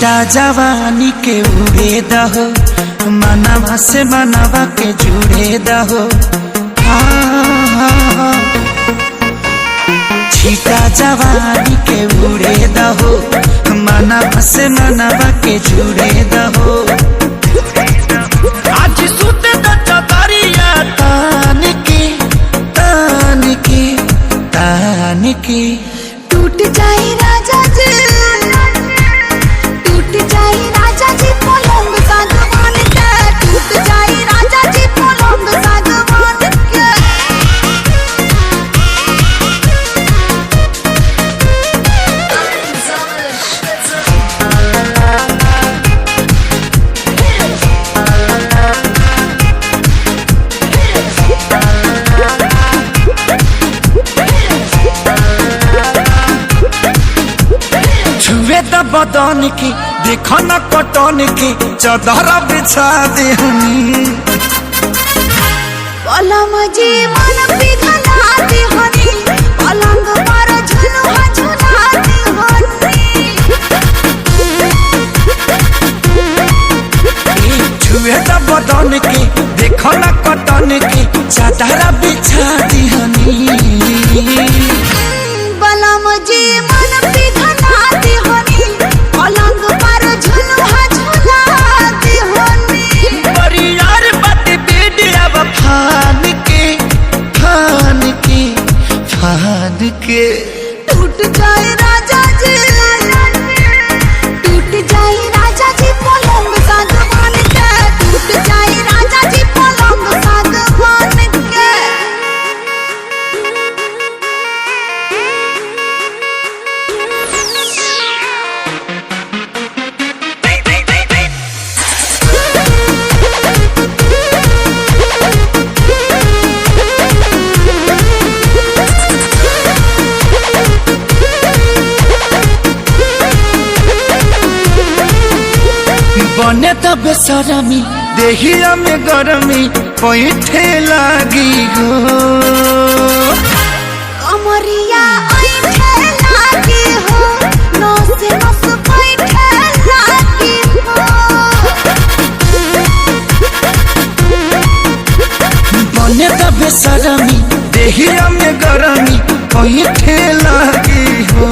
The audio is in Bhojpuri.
छीटा जवानी के उड़े दहो, मनवा से मनवा के जुड़े दहो। छीटा जवानी के उड़े दहो, मनवा से मनवा के जुड़े दहो। आज सुते द चदरिया तान के तान के तान के। टूट जाए राजा जी, टूट जाए राजा जी पलंग सागवान के, टूट जाए राजा जी पलंग सागवान के। छुए द बदन की देखो न कटन की, चदर बिछा देहनी। पलम जी मन पिघलाती हनी, पलंग पर झुलुआ झुलाती हनी। छुए द बदन की देखो न कटन की, चदर बिछा देहनी। पलम जी मन पिघलाती हनी, पलंग पर झुलुआ झुलाती हनी। बड़ी यार बात बेडिया फान के फान के फान के। टूट जाए राजा जी, टूट जाए राजा जी पलंग सागवान के, टूट जाए राजा जी पलंग सागवान के। बने त बेसरमी देहिया में गरमी पैठे लागी गो। कमरिया ऐठे लागी हो, नस नस बैठे लागी हो। बने त बेसरमी देहिया में गरमी पैठे लागी हो।